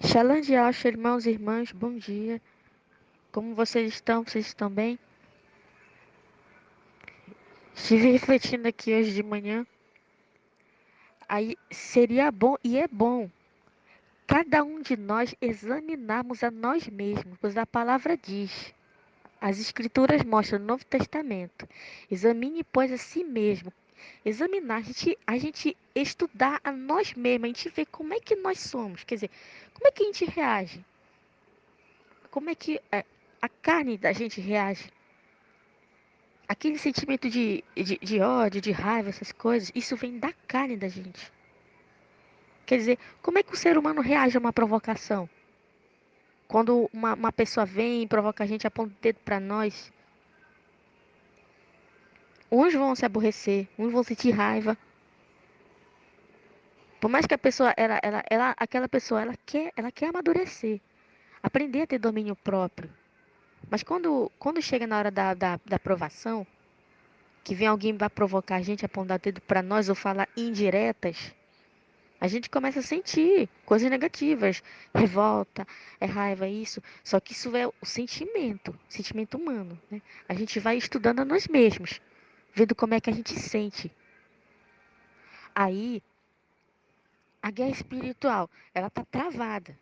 Shalom de Alcha, irmãos e irmãs, bom dia. Como vocês estão? Vocês estão bem? Estive refletindo aqui hoje de manhã. Aí seria bom, e é bom, cada um de nós examinarmos a nós mesmos, pois a palavra diz, as escrituras mostram no Novo Testamento. Examine, pois, a si mesmo. Examinar, a gente estudar a nós mesmos, a gente ver como é que nós somos, quer dizer, como é que a gente reage, como é que a carne da gente reage. Aquele sentimento de ódio, de raiva, essas coisas, isso vem da carne da gente. Quer dizer, como é que o ser humano reage a uma provocação? Quando uma pessoa vem e provoca a gente, aponta o dedo pra nós, uns vão se aborrecer, uns vão sentir raiva. Por mais que a pessoa, aquela pessoa, ela quer amadurecer, aprender a ter domínio próprio. Mas quando chega na hora da aprovação, que vem alguém vai provocar a gente, apontar o dedo pra nós ou falar indiretas, a gente começa a sentir coisas negativas, revolta, é raiva, isso. Só que isso é o sentimento humano, né? A gente vai estudando a nós mesmos, vendo como é que a gente sente. Aí, a guerra espiritual, ela tá travada.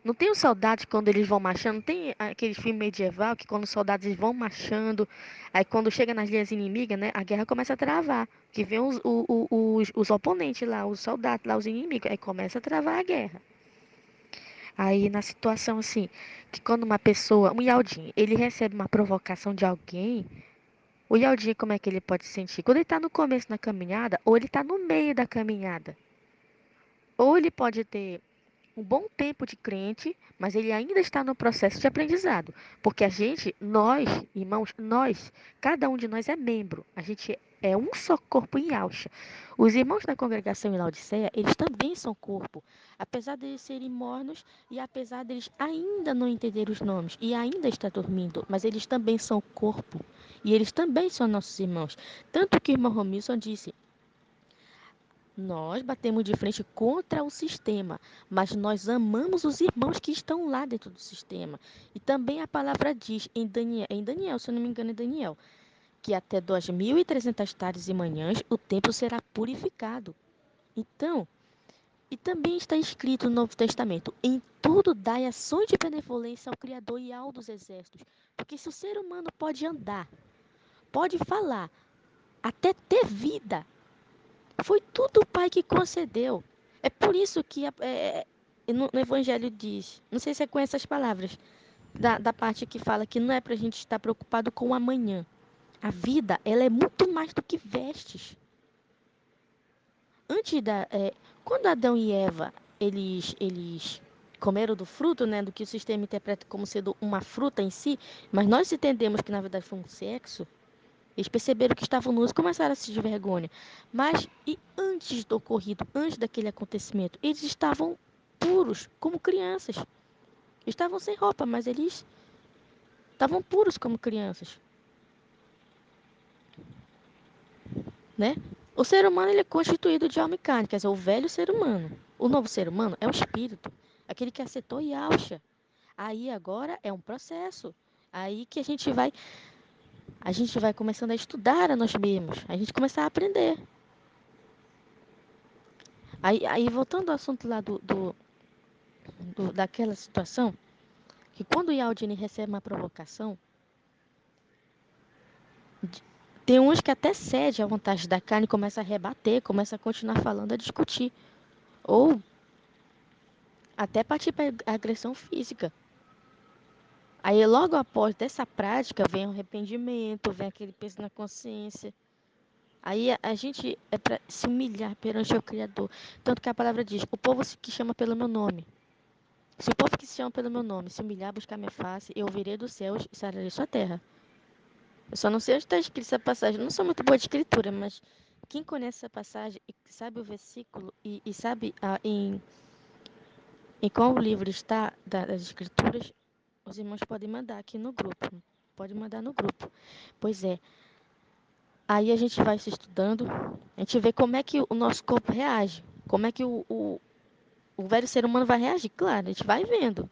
Não tem os soldados quando eles vão marchando, não tem aquele filme medieval que quando os soldados eles vão marchando, aí quando chega nas linhas inimigas, né, a guerra começa a travar. Que vem os oponentes lá, os soldados lá, os inimigos, aí começa a travar a guerra. Aí na situação assim, que quando uma pessoa, um Yaldin, ele recebe uma provocação de alguém, o Yaldin como é que ele pode se sentir? Quando ele tá no começo da caminhada, ou ele tá no meio da caminhada. Ou ele pode ter um bom tempo de crente, mas ele ainda está no processo de aprendizado. Porque a gente, nós, irmãos, nós, cada um de nós é membro. A gente é um só corpo em Alcha. Os irmãos da congregação em Laodiceia, eles também são corpo. Apesar de eles serem mornos e apesar deles ainda não entender os nomes e ainda estar dormindo, mas eles também são corpo. E eles também são nossos irmãos. Tanto que o irmão Romilson disse: nós batemos de frente contra o sistema, mas nós amamos os irmãos que estão lá dentro do sistema. E também a palavra diz em Daniel, se eu não me engano, é Daniel, que até 2.300 tardes e manhãs o templo será purificado. Então, e também está escrito no Novo Testamento: em tudo dai ações de benevolência ao Criador e ao dos exércitos. Porque se o ser humano pode andar, pode falar, até ter vida, foi tudo o Pai que concedeu. É por isso que no Evangelho diz, não sei se você conhece as palavras, da parte que fala que não é para a gente estar preocupado com o amanhã. A vida, ela é muito mais do que vestes. Antes quando Adão e Eva, eles comeram do fruto, né, do que o sistema interpreta como sendo uma fruta em si, mas nós entendemos que na verdade foi um sexo. Eles perceberam que estavam nus e começaram a se de vergonha. Mas, e antes do ocorrido, antes daquele acontecimento, eles estavam puros, como crianças. Estavam sem roupa, mas eles estavam puros como crianças, né? O ser humano ele é constituído de alma e carne, quer dizer, o velho ser humano. O novo ser humano é o espírito, aquele que acertou e alcha. Aí agora é um processo. Aí que a gente vai começando a estudar a nós mesmos, a gente começar a aprender. Aí voltando ao assunto lá daquela situação, que quando o Yaldini recebe uma provocação, tem uns que até cede à vontade da carne e começa a rebater, começa a continuar falando, a discutir. Ou até partir para agressão física. Aí logo após dessa prática vem o arrependimento, vem aquele peso na consciência. Aí a gente é para se humilhar perante o Criador. Tanto que a palavra diz, o povo que chama pelo meu nome. Se o povo que se chama pelo meu nome se humilhar, buscar minha face, eu virei dos céus e sararei sua terra. Eu só não sei onde está escrito essa passagem. Eu não sou muito boa de escritura, mas quem conhece essa passagem e sabe o versículo e sabe em qual livro está das escrituras, os irmãos podem mandar aqui no grupo. Pode mandar no grupo. Pois é. Aí a gente vai se estudando, a gente vê como é que o nosso corpo reage, como é que o velho ser humano vai reagir, claro, a gente vai vendo.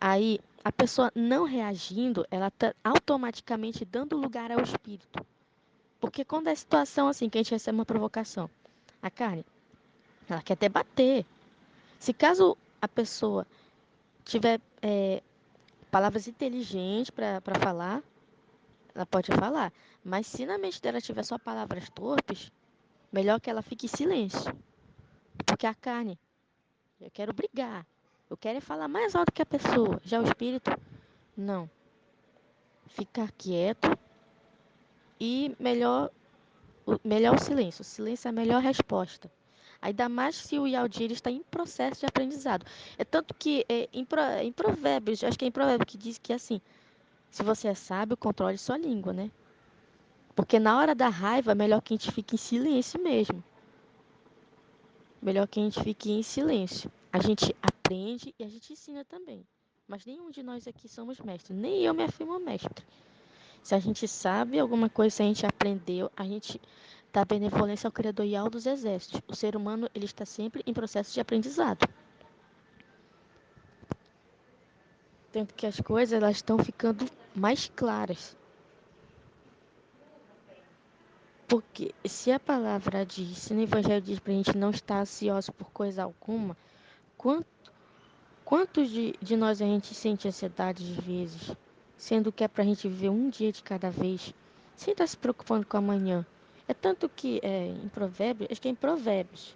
Aí, a pessoa não reagindo, ela tá automaticamente dando lugar ao espírito. Porque quando é situação assim, que a gente recebe uma provocação, a carne, ela quer até bater. Se caso a pessoa tiver palavras inteligentes para falar, ela pode falar. Mas se na mente dela tiver só palavras torpes, melhor que ela fique em silêncio. Porque a carne, eu quero brigar. Eu quero é falar mais alto que a pessoa. Já o espírito, não. Ficar quieto e melhor o silêncio. O silêncio é a melhor resposta. Ainda mais se o Yaldir está em processo de aprendizado. É tanto que em Provérbios, acho que é em Provérbios que diz que assim, se você é sábio, controle sua língua, né? Porque na hora da raiva, é melhor que a gente fique em silêncio mesmo. Melhor que a gente fique em silêncio. A gente aprende e a gente ensina também. Mas nenhum de nós aqui somos mestres. Nem eu me afirmo mestre. Se a gente sabe alguma coisa, se a gente aprendeu, a gente dá benevolência ao Criador e ao dos exércitos. O ser humano, ele está sempre em processo de aprendizado. Tanto que as coisas, elas estão ficando mais claras. Porque se a palavra diz, se no Evangelho diz para a gente não estar ansioso por coisa alguma, quantos de nós a gente sente ansiedade de vezes, sendo que é para a gente viver um dia de cada vez, sem estar se preocupando com amanhã? É tanto que em Provérbios, acho que é em Provérbios,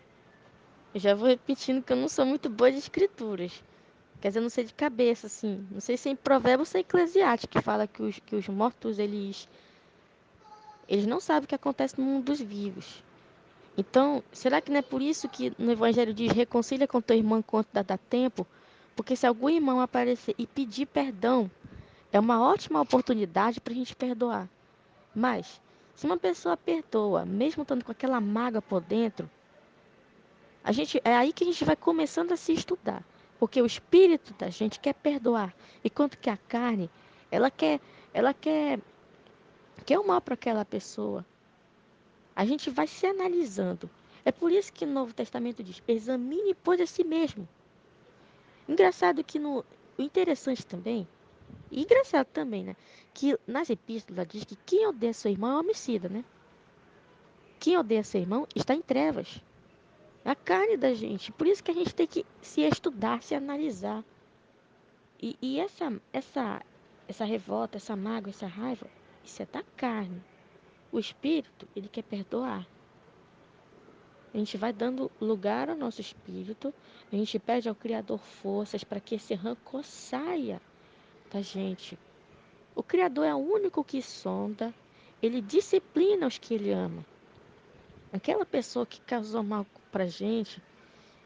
eu já vou repetindo que eu não sou muito boa de escrituras. Quer dizer, eu não sei de cabeça, assim. Não sei se é em Provérbios ou se é Eclesiastes, que fala que os mortos, eles não sabem o que acontece no mundo dos vivos. Então, será que não é por isso que no Evangelho diz reconcilia com teu irmão enquanto dá tempo? Porque se algum irmão aparecer e pedir perdão, é uma ótima oportunidade para a gente perdoar. Mas, se uma pessoa perdoa, mesmo estando com aquela mágoa por dentro, é aí que a gente vai começando a se estudar. Porque o espírito da gente quer perdoar. Enquanto que a carne, ela quer, ela quer o mal para aquela pessoa. A gente vai se analisando. É por isso que no Novo Testamento diz: examine, pois, a si mesmo. Engraçado que no. O interessante também, e engraçado também, né? Que nas epístolas diz que quem odeia seu irmão é homicida, né? Quem odeia seu irmão está em trevas. É a carne da gente. Por isso que a gente tem que se estudar, se analisar. E essa revolta, essa mágoa, essa raiva, isso é da carne. O espírito, ele quer perdoar. A gente vai dando lugar ao nosso espírito, a gente pede ao Criador forças para que esse rancor saia da gente. O Criador é o único que sonda, ele disciplina os que ele ama. Aquela pessoa que causou mal para a gente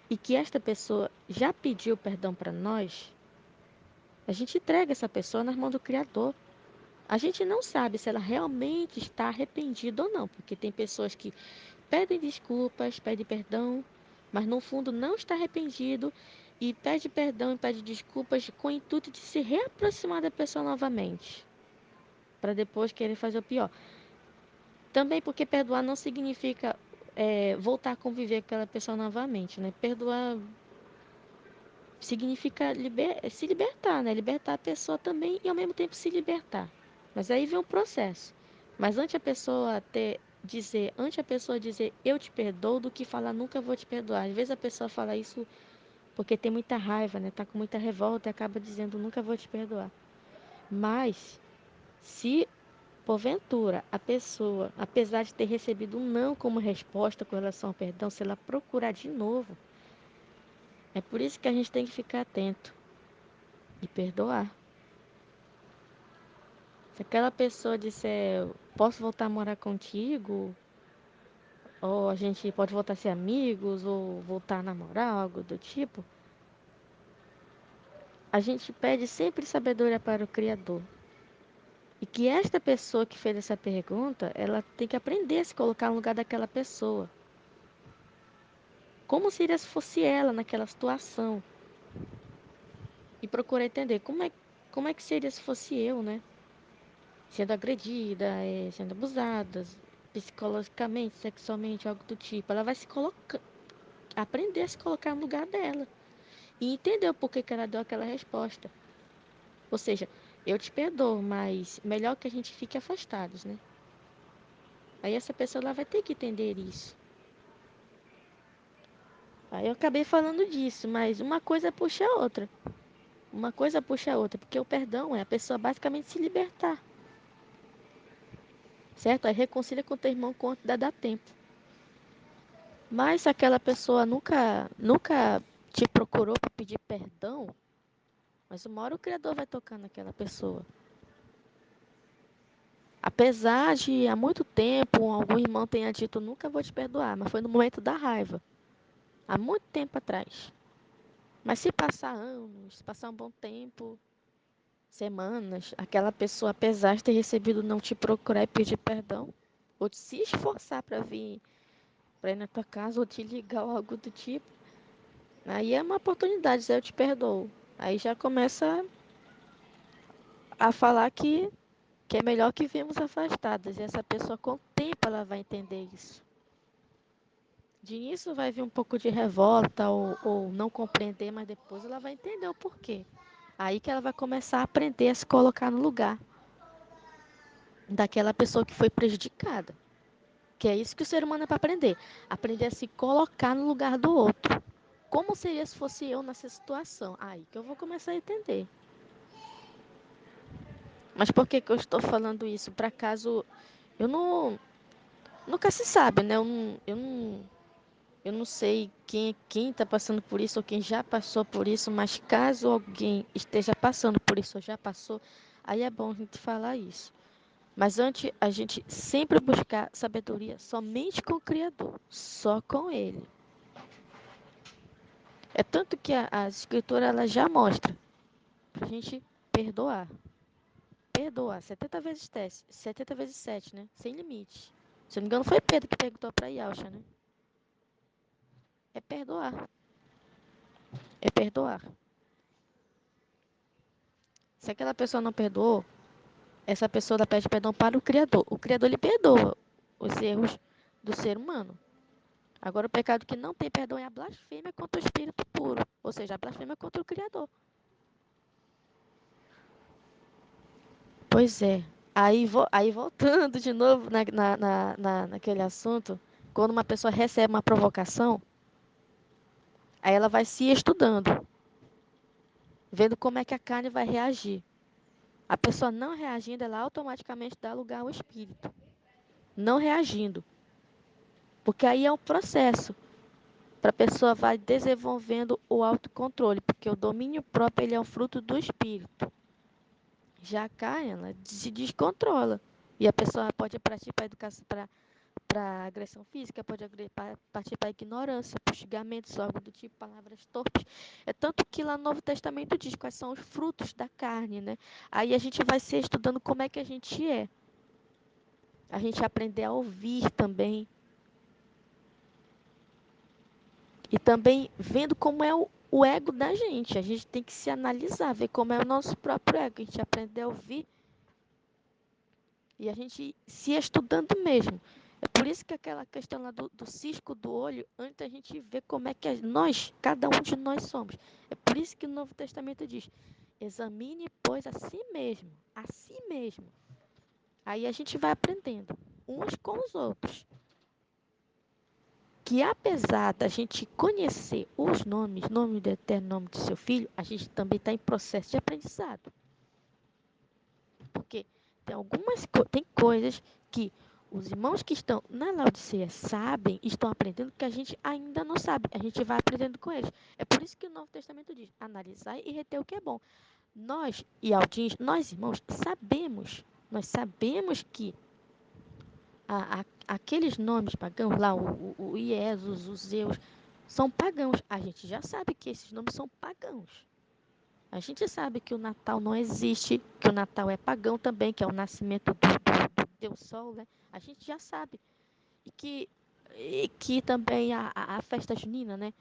e que esta pessoa já pediu perdão para nós, a gente entrega essa pessoa nas mãos do Criador. A gente não sabe se ela realmente está arrependida ou não, porque tem pessoas que pedem desculpas, pedem perdão, mas no fundo não está arrependido e pede perdão e pede desculpas com o intuito de se reaproximar da pessoa novamente, para depois querer fazer o pior. Também porque perdoar não significa voltar a conviver com aquela pessoa novamente, né? Perdoar significa se libertar, né? Libertar a pessoa também e ao mesmo tempo se libertar. Mas aí vem um processo. Mas antes a pessoa dizer eu te perdoo do que falar nunca vou te perdoar. Às vezes a pessoa fala isso porque tem muita raiva, né? Tá com muita revolta e acaba dizendo nunca vou te perdoar. Mas se porventura a pessoa, apesar de ter recebido um não como resposta com relação ao perdão, se ela procurar de novo, é por isso que a gente tem que ficar atento e perdoar. Se aquela pessoa disser, posso voltar a morar contigo, ou a gente pode voltar a ser amigos, ou voltar a namorar, algo do tipo, a gente pede sempre sabedoria para o Criador. E que esta pessoa que fez essa pergunta, ela tem que aprender a se colocar no lugar daquela pessoa. Como seria se fosse ela naquela situação? E procurar entender como é que seria se fosse eu, né? Sendo agredida, sendo abusada, psicologicamente, sexualmente, algo do tipo. Ela vai se colocando. Aprender a se colocar no lugar dela. E entender o porquê que ela deu aquela resposta. Ou seja, eu te perdoo, mas melhor que a gente fique afastados, né? Aí essa pessoa ela vai ter que entender isso. Aí eu acabei falando disso, mas uma coisa puxa a outra. Uma coisa puxa a outra, porque o perdão é a pessoa basicamente se libertar, certo? Aí reconcilia com o teu irmão quando dá tempo. Mas se aquela pessoa nunca te procurou para pedir perdão, mas uma hora o Criador vai tocar naquela pessoa. Apesar de há muito tempo algum irmão tenha dito nunca vou te perdoar, mas foi no momento da raiva, há muito tempo atrás. Mas se passar anos, se passar um bom tempo, semanas, aquela pessoa, apesar de ter recebido, não te procurar e pedir perdão, ou se esforçar para ir na tua casa, ou te ligar ou algo do tipo, aí é uma oportunidade, eu te perdoo. Aí já começa a falar que é melhor que vivemos afastadas. E essa pessoa, com o tempo, ela vai entender isso. De início vai vir um pouco de revolta ou não compreender, mas depois ela vai entender o porquê. Aí que ela vai começar a aprender a se colocar no lugar daquela pessoa que foi prejudicada. Que é isso que o ser humano é para aprender. Aprender a se colocar no lugar do outro. Como seria se fosse eu nessa situação? Aí que eu vou começar a entender. Mas por que, que eu estou falando isso? Para caso. Eu não. Nunca se sabe, né? Eu não sei quem está passando por isso ou quem já passou por isso, mas caso alguém esteja passando por isso ou já passou, aí é bom a gente falar isso. Mas antes, a gente sempre buscar sabedoria somente com o Criador, só com Ele. É tanto que a Escritura ela já mostra para a gente perdoar. Perdoar, 70 vezes 7, 70 vezes 7, né? Sem limite. Se não me engano, foi Pedro que perguntou para Yalcha, né? É perdoar. É perdoar. Se aquela pessoa não perdoou, essa pessoa ela pede perdão para o Criador. O Criador lhe perdoa os erros do ser humano. Agora, o pecado que não tem perdão é a blasfêmia contra o Espírito puro, ou seja, a blasfêmia contra o Criador. Pois é. Aí voltando de novo naquele assunto, quando uma pessoa recebe uma provocação, aí ela vai se estudando, vendo como é que a carne vai reagir. A pessoa não reagindo, ela automaticamente dá lugar ao espírito. Não reagindo. Porque aí é um processo. Para a pessoa vai desenvolvendo o autocontrole, porque o domínio próprio ele é um fruto do espírito. Já a carne, ela se descontrola. E a pessoa pode partir para educação, para agressão física, pode partir para ignorância, para xingamentos, algo do tipo, palavras torpes. É tanto que lá no Novo Testamento diz quais são os frutos da carne, né? Aí a gente vai ser estudando como é que a gente é. A gente aprender a ouvir também. E também vendo como é o ego da gente. A gente tem que se analisar, ver como é o nosso próprio ego. A gente aprender a ouvir e a gente se estudando mesmo. É por isso que aquela questão lá do cisco do olho, antes a gente ver como é que nós, cada um de nós somos. É por isso que o Novo Testamento diz: examine, pois, a si mesmo. A si mesmo. Aí a gente vai aprendendo uns com os outros. Que apesar da gente conhecer os nomes, nome do Eterno, nome do seu filho, a gente também está em processo de aprendizado. Porque tem coisas que os irmãos que estão na Laodiceia sabem, estão aprendendo que a gente ainda não sabe. A gente vai aprendendo com eles. É por isso que o Novo Testamento diz: analisar e reter o que é bom. Nós, e Aldins, nós irmãos, nós sabemos que aqueles nomes pagãos lá, o Iesus, os Zeus, são pagãos. A gente já sabe que esses nomes são pagãos. A gente sabe que o Natal não existe, que o Natal é pagão também, que é o nascimento do Deus Sol, né? A gente já sabe. E que também a festa junina, né?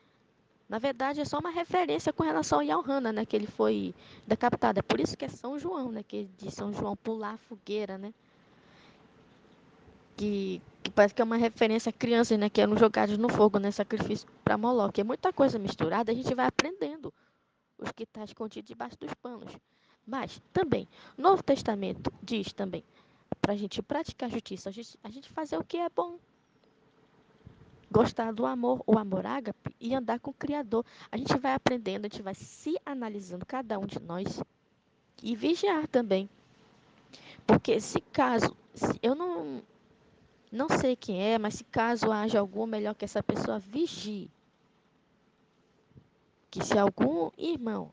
Na verdade, é só uma referência com relação a Yalhana, né? Que ele foi decapitado. É por isso que é São João, né? Que de São João pular a fogueira, né? que parece que é uma referência a crianças, né? Que eram jogados no fogo, né? Sacrifício para Moloque. É muita coisa misturada, a gente vai aprendendo os que está escondido debaixo dos panos. Mas também, o Novo Testamento diz também para a gente praticar justiça, a gente fazer o que é bom, gostar do amor, o amor ágape e andar com o Criador. A gente vai aprendendo, a gente vai se analisando, cada um de nós, e vigiar também. Porque se caso, se eu não sei quem é, mas se caso haja algum, melhor que essa pessoa vigie. Que se algum irmão,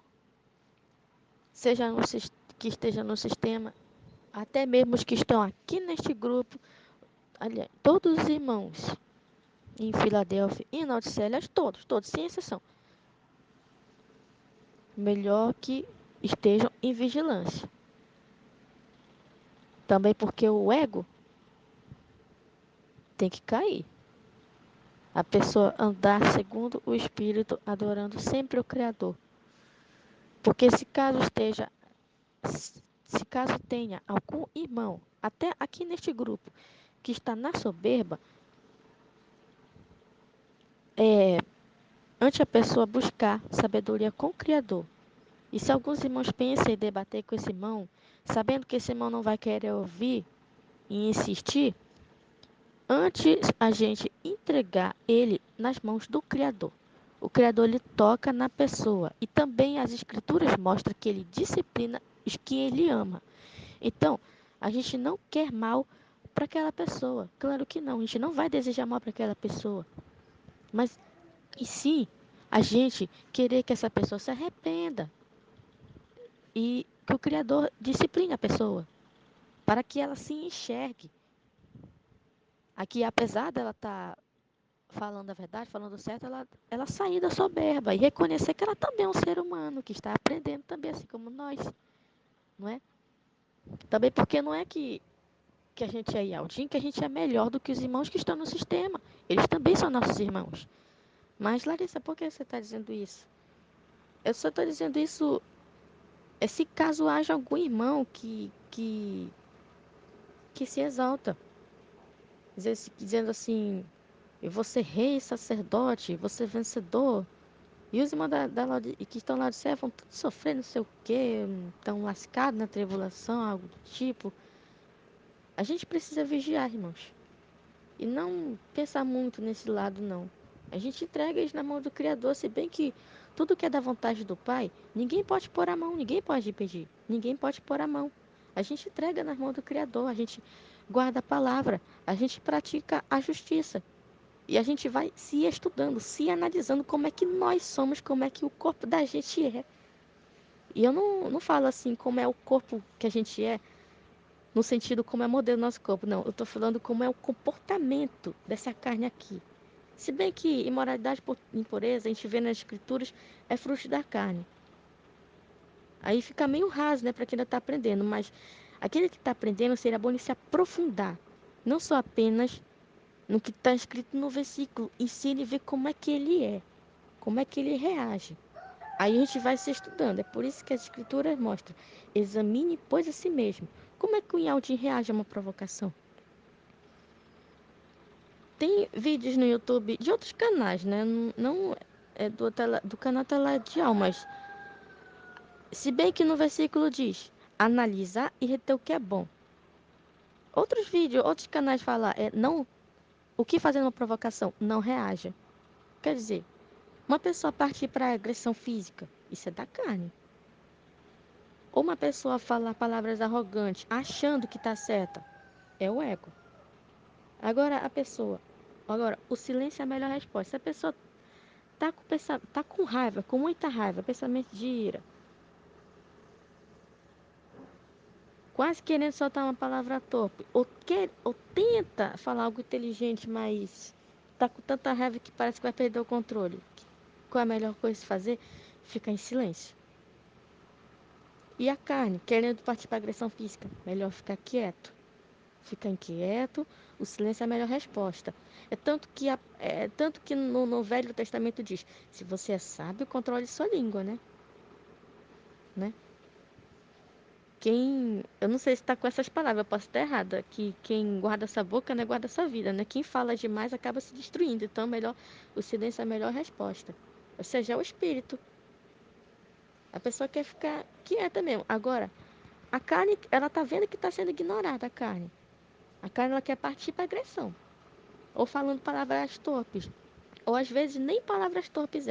seja no, que esteja no sistema, até mesmo os que estão aqui neste grupo, aliás, todos os irmãos em Filadélfia e em Laodiceia, todos, sem exceção, melhor que estejam em vigilância. Também porque o ego tem que cair. A pessoa andar segundo o Espírito, adorando sempre o Criador. Porque se caso tenha algum irmão, até aqui neste grupo, que está na soberba, é, antes a pessoa buscar sabedoria com o Criador. E se alguns irmãos pensam em debater com esse irmão, sabendo que esse irmão não vai querer ouvir e insistir, antes a gente entregar ele nas mãos do Criador. O Criador ele toca na pessoa e também as Escrituras mostram que ele disciplina os que ele ama. Então, a gente não quer mal para aquela pessoa. Claro que não, a gente não vai desejar mal para aquela pessoa. Mas e sim, a gente querer que essa pessoa se arrependa e que o Criador discipline a pessoa para que ela se enxergue. Aqui, apesar dela estar falando a verdade, falando certo, ela sair da soberba e reconhecer que ela também é um ser humano, que está aprendendo também, assim como nós, não é? Também porque não é que a gente é Yaldin, que a gente é melhor do que os irmãos que estão no sistema. Eles também são nossos irmãos. Mas, Larissa, por que você está dizendo isso? Eu só estou dizendo isso se caso haja algum irmão que se exalta, dizendo assim, eu vou ser rei, sacerdote, vou ser vencedor. E os irmãos que estão lá de céu vão tudo sofrer, não sei o quê, estão lascados na tribulação, algo do tipo. A gente precisa vigiar, irmãos. E não pensar muito nesse lado, não. A gente entrega eles na mão do Criador, se bem que tudo que é da vontade do Pai, ninguém pode pôr a mão, ninguém pode impedir, ninguém pode pôr a mão. A gente entrega nas mãos do Criador, a gente guarda a palavra, a gente pratica a justiça. E a gente vai se estudando, se analisando como é que nós somos, como é que o corpo da gente é. E eu não falo assim como é o corpo que a gente é, no sentido como é o modelo do nosso corpo, não. Eu estou falando como é o comportamento dessa carne aqui. Se bem que imoralidade por impureza, a gente vê nas escrituras, é fruto da carne. Aí fica meio raso, né, para quem ainda está aprendendo, mas aquele que está aprendendo seria bom ele se aprofundar. Não só apenas no que está escrito no versículo, e sim ele ver como é que ele é, como é que ele reage. Aí a gente vai se estudando. É por isso que as escrituras mostram. Examine, pois, a si mesmo. Como é que o Yaldin reage a uma provocação? Tem vídeos no YouTube de outros canais, né? Não é do canal Teladial, mas se bem que no versículo diz analisar e reter o que é bom. Outros vídeos, outros canais falam, não, o que fazer uma provocação? Não reaja. Quer dizer, uma pessoa partir para agressão física, isso é da carne. Ou uma pessoa falar palavras arrogantes, achando que está certa, é o ego. Agora, o silêncio é a melhor resposta. Se a pessoa tá com raiva, com muita raiva, pensamento de ira, quase querendo soltar uma palavra torpe, ou tenta falar algo inteligente, mas tá com tanta raiva que parece que vai perder o controle. Qual é a melhor coisa a se fazer? Ficar em silêncio. E a carne, querendo partir para agressão física, melhor ficar quieto. Ficar inquieto, o silêncio é a melhor resposta. É tanto que no Velho Testamento diz: se você é sábio, controle sua língua, né? Eu não sei se está com essas palavras, eu posso estar errada, que quem guarda essa boca, né, guarda essa vida, né? Quem fala demais acaba se destruindo. Então, melhor, o silêncio é a melhor resposta. Ou seja, é o espírito. A pessoa quer ficar quieta mesmo. Agora, a carne, ela tá vendo que está sendo ignorada a carne. A carne, ela quer partir para agressão. Ou falando palavras torpes. Ou às vezes nem palavras torpes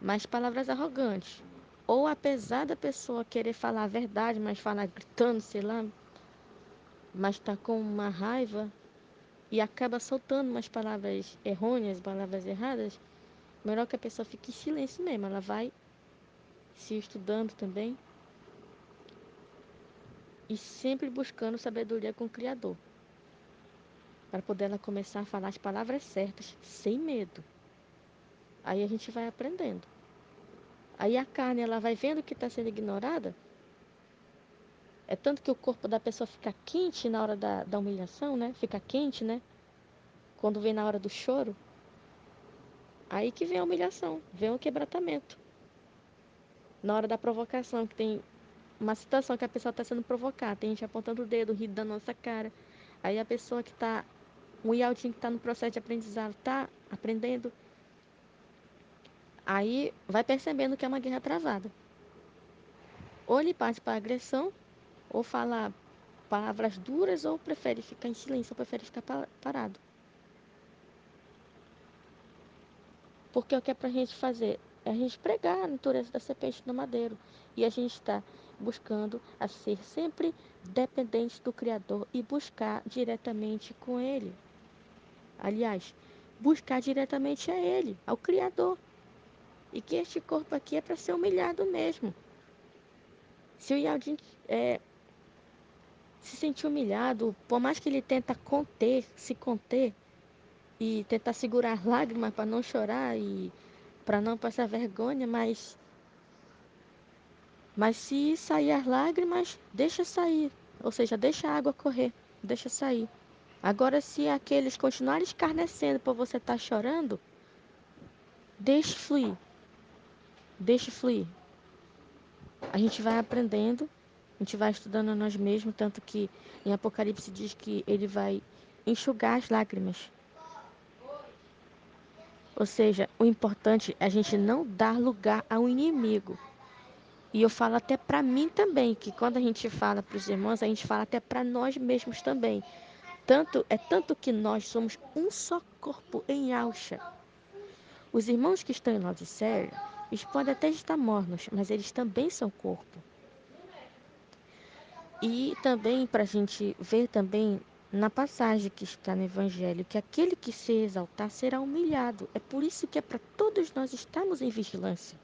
mas palavras arrogantes. Ou apesar da pessoa querer falar a verdade, mas falar gritando, sei lá, mas tá com uma raiva e acaba soltando umas palavras errôneas, palavras erradas, melhor que a pessoa fique em silêncio mesmo. Ela vai se estudando também e sempre buscando sabedoria com o Criador, para poder ela começar a falar as palavras certas, sem medo. Aí a gente vai aprendendo. Aí a carne, ela vai vendo que está sendo ignorada. É tanto que o corpo da pessoa fica quente na hora da humilhação, né? Fica quente, né? Quando vem na hora do choro, aí que vem a humilhação, vem o quebrantamento. Na hora da provocação, que tem uma situação que a pessoa está sendo provocada, tem gente apontando o dedo, rindo da nossa cara. Aí a pessoa que está, um ialdinho que está no processo de aprendizado, está aprendendo, aí vai percebendo que é uma guerra travada. Ou ele parte para a agressão, ou fala palavras duras, ou prefere ficar em silêncio, ou prefere ficar parado. Porque o que é para a gente fazer? É a gente pregar a natureza da serpente no madeiro. E a gente está buscando a ser sempre dependente do Criador e buscar diretamente com Ele. Aliás, buscar diretamente a Ele, ao Criador. E que este corpo aqui é para ser humilhado mesmo. Se o Yaldin se sentir humilhado, por mais que ele tenta se conter e tentar segurar as lágrimas para não chorar e para não passar vergonha, mas se sair as lágrimas, deixa sair. Ou seja, deixa a água correr, deixa sair. Agora, se aqueles continuarem escarnecendo por você estar chorando, deixe fluir, deixe fluir. A gente vai aprendendo, a gente vai estudando a nós mesmos, tanto que em Apocalipse diz que ele vai enxugar as lágrimas. Ou seja, o importante é a gente não dar lugar ao inimigo. E eu falo até para mim também, que quando a gente fala para os irmãos, a gente fala até para nós mesmos também. Tanto que nós somos um só corpo em Alcha. Os irmãos que estão em Laodiceia, eles podem até estar mornos, mas eles também são corpo. E também para a gente ver também na passagem que está no Evangelho, que aquele que se exaltar será humilhado. É por isso que é para todos nós estarmos em vigilância.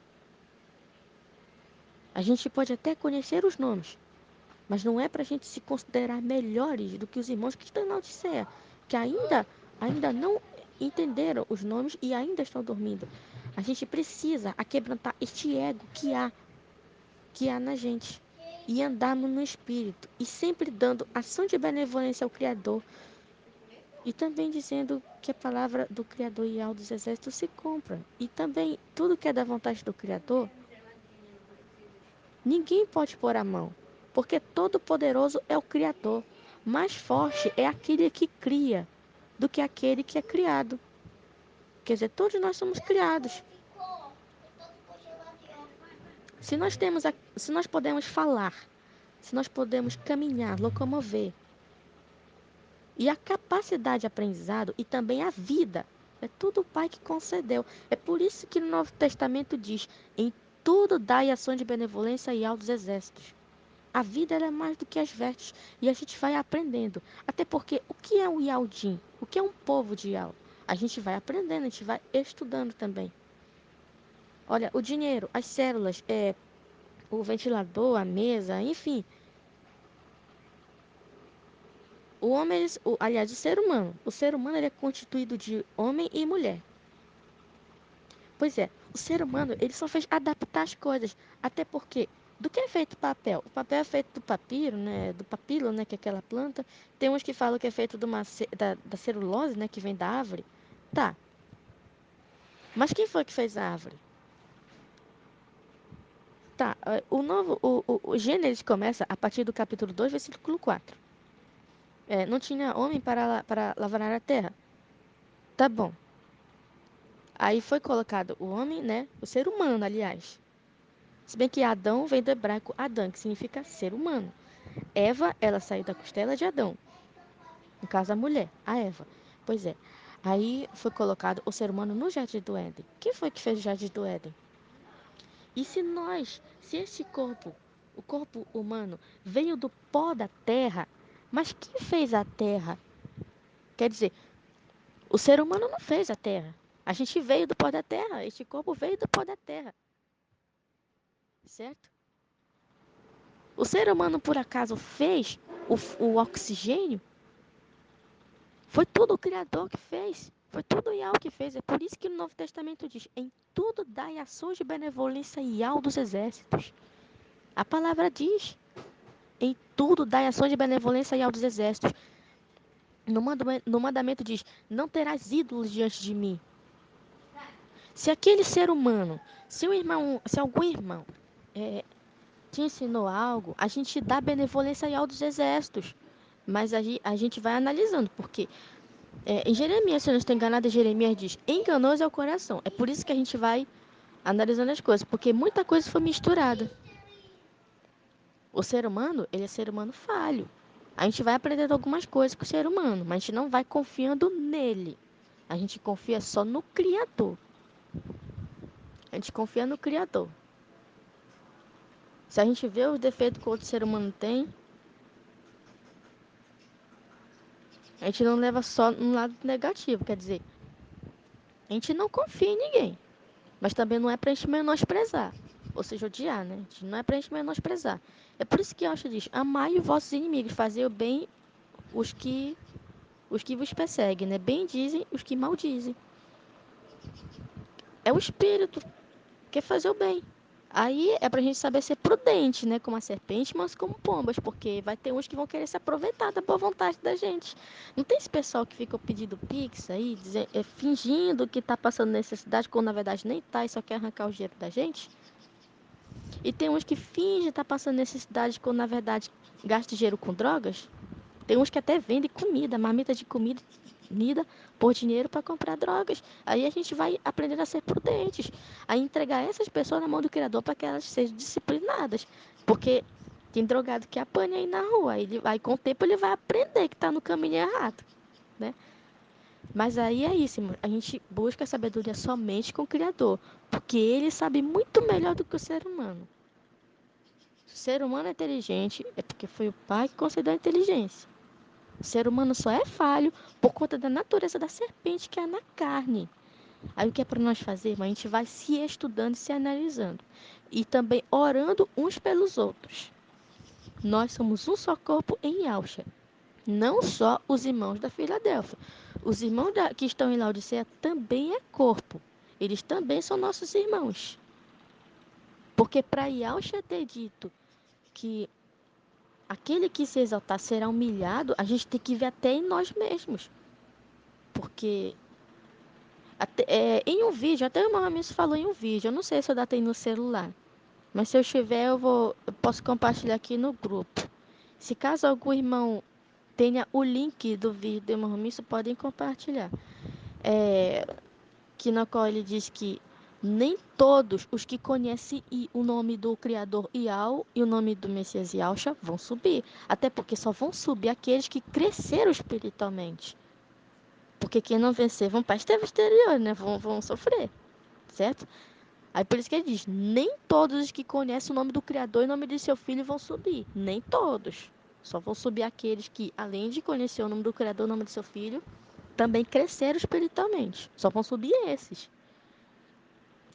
A gente pode até conhecer os nomes, mas não é para a gente se considerar melhores do que os irmãos que estão na Odisseia, que ainda não entenderam os nomes e ainda estão dormindo. A gente precisa aquebrantar este ego que há na gente e andarmos no Espírito e sempre dando ação de benevolência ao Criador e também dizendo que a palavra do Criador e ao dos exércitos se compra. E também tudo que é da vontade do Criador, ninguém pode pôr a mão, porque todo-poderoso é o Criador. Mais forte é aquele que cria do que aquele que é criado. Quer dizer, todos nós somos criados. Se nós podemos falar, se nós podemos caminhar, locomover, e a capacidade de aprendizado e também a vida, é tudo o Pai que concedeu. É por isso que no Novo Testamento diz: em tudo dai ação de benevolência e aos exércitos. A vida ela é mais do que as vestes. E a gente vai aprendendo. Até porque o que é um Yaldim? O que é um povo de Yal? A gente vai aprendendo, a gente vai estudando também. Olha, o dinheiro, as células, o ventilador, a mesa, enfim. O homem, aliás, o ser humano. O ser humano ele é constituído de homem e mulher. Pois é, o ser humano ele só fez adaptar as coisas. Até porque, do que é feito o papel? O papel é feito do papiro, né? Do papilo, né? Que é aquela planta. Tem uns que falam que é feito da celulose, né? Que vem da árvore. Tá. Mas quem foi que fez a árvore? Tá, o Gênesis começa a partir do capítulo 2, versículo 4. Não tinha homem para lavrar a terra. Tá bom. Aí foi colocado o homem, né? O ser humano, aliás. Se bem que Adão vem do hebraico Adão, que significa ser humano. Eva, ela saiu da costela de Adão. No caso, a mulher, a Eva. Pois é. Aí foi colocado o ser humano no Jardim do Éden. Quem foi que fez o Jardim do Éden? E se este corpo, o corpo humano, veio do pó da terra, mas quem fez a terra? Quer dizer, o ser humano não fez a terra. A gente veio do pó da terra, este corpo veio do pó da terra, certo? O ser humano, por acaso, fez o oxigênio? Foi tudo o Criador que fez. Foi tudo Yahweh que fez. É por isso que no Novo Testamento diz: em tudo dai ações de benevolência Yahweh dos exércitos. A palavra diz: em tudo dai ações de benevolência Yahweh dos exércitos. No mandamento diz: não terás ídolos diante de mim. Se aquele ser humano, se algum irmão te ensinou algo, a gente dá benevolência Yahweh dos exércitos. Mas a gente vai analisando, porque em Jeremias, se eu não estou enganada, Jeremias diz: enganoso é o coração. É por isso que a gente vai analisando as coisas, porque muita coisa foi misturada. O ser humano, ele é ser humano falho. A gente vai aprendendo algumas coisas com o ser humano, mas a gente não vai confiando nele. A gente confia só no Criador. A gente confia no Criador. Se a gente vê os defeitos que o outro ser humano tem, a gente não leva só um lado negativo. Quer dizer, a gente não confia em ninguém. Mas também não é pra gente menosprezar. Ou seja, odiar, né? Não é pra gente menosprezar. É por isso que eu acho diz: amai os vossos inimigos, fazer o bem os que vos perseguem, né? Bem dizem os que maldizem. É o espírito que quer fazer o bem. Aí é pra gente saber ser prudente, né? Como a serpente, mas como pombas, porque vai ter uns que vão querer se aproveitar da boa vontade da gente. Não tem esse pessoal que fica pedindo pix aí, fingindo que tá passando necessidade, quando na verdade nem tá e só quer arrancar o dinheiro da gente? E tem uns que fingem estar passando necessidade quando na verdade gasta dinheiro com drogas. Tem uns que até vendem comida, marmita de comida por dinheiro para comprar drogas. Aí a gente vai aprendendo a ser prudentes, a entregar essas pessoas na mão do Criador para que elas sejam disciplinadas. Porque tem drogado que apanha aí na rua. Aí com o tempo ele vai aprender que está no caminho errado, né? Mas aí é isso, a gente busca a sabedoria somente com o Criador, porque ele sabe muito melhor do que o ser humano. Se o ser humano é inteligente, é porque foi o pai que concedeu a inteligência. O ser humano só é falho por conta da natureza da serpente que há na carne. Aí o que é para nós fazer? A gente vai se estudando e se analisando. E também orando uns pelos outros. Nós somos um só corpo em Alcha. Não só os irmãos da Filadélfia. Os irmãos que estão em Laodiceia também é corpo. Eles também são nossos irmãos. Porque para Yalcha ter dito que aquele que se exaltar será humilhado, a gente tem que ver até em nós mesmos. Porque em um vídeo, até o meu amigo falou em um vídeo, eu não sei se eu datei no celular, mas se eu tiver, eu posso compartilhar aqui no grupo. Se caso algum irmão tenha o link do vídeo do irmão Ramiro, podem compartilhar. É, que na qual ele diz que nem todos os que conhecem o nome do Criador Ial e o nome do Messias Yalcha vão subir. Até porque só vão subir aqueles que cresceram espiritualmente. Porque quem não vencer vão para a exterior, né? Vão sofrer, certo? Aí por isso que ele diz: nem todos os que conhecem o nome do Criador e o nome de seu filho vão subir. Nem todos. Só vão subir aqueles que, além de conhecer o nome do Criador e o nome de seu filho, também cresceram espiritualmente. Só vão subir esses.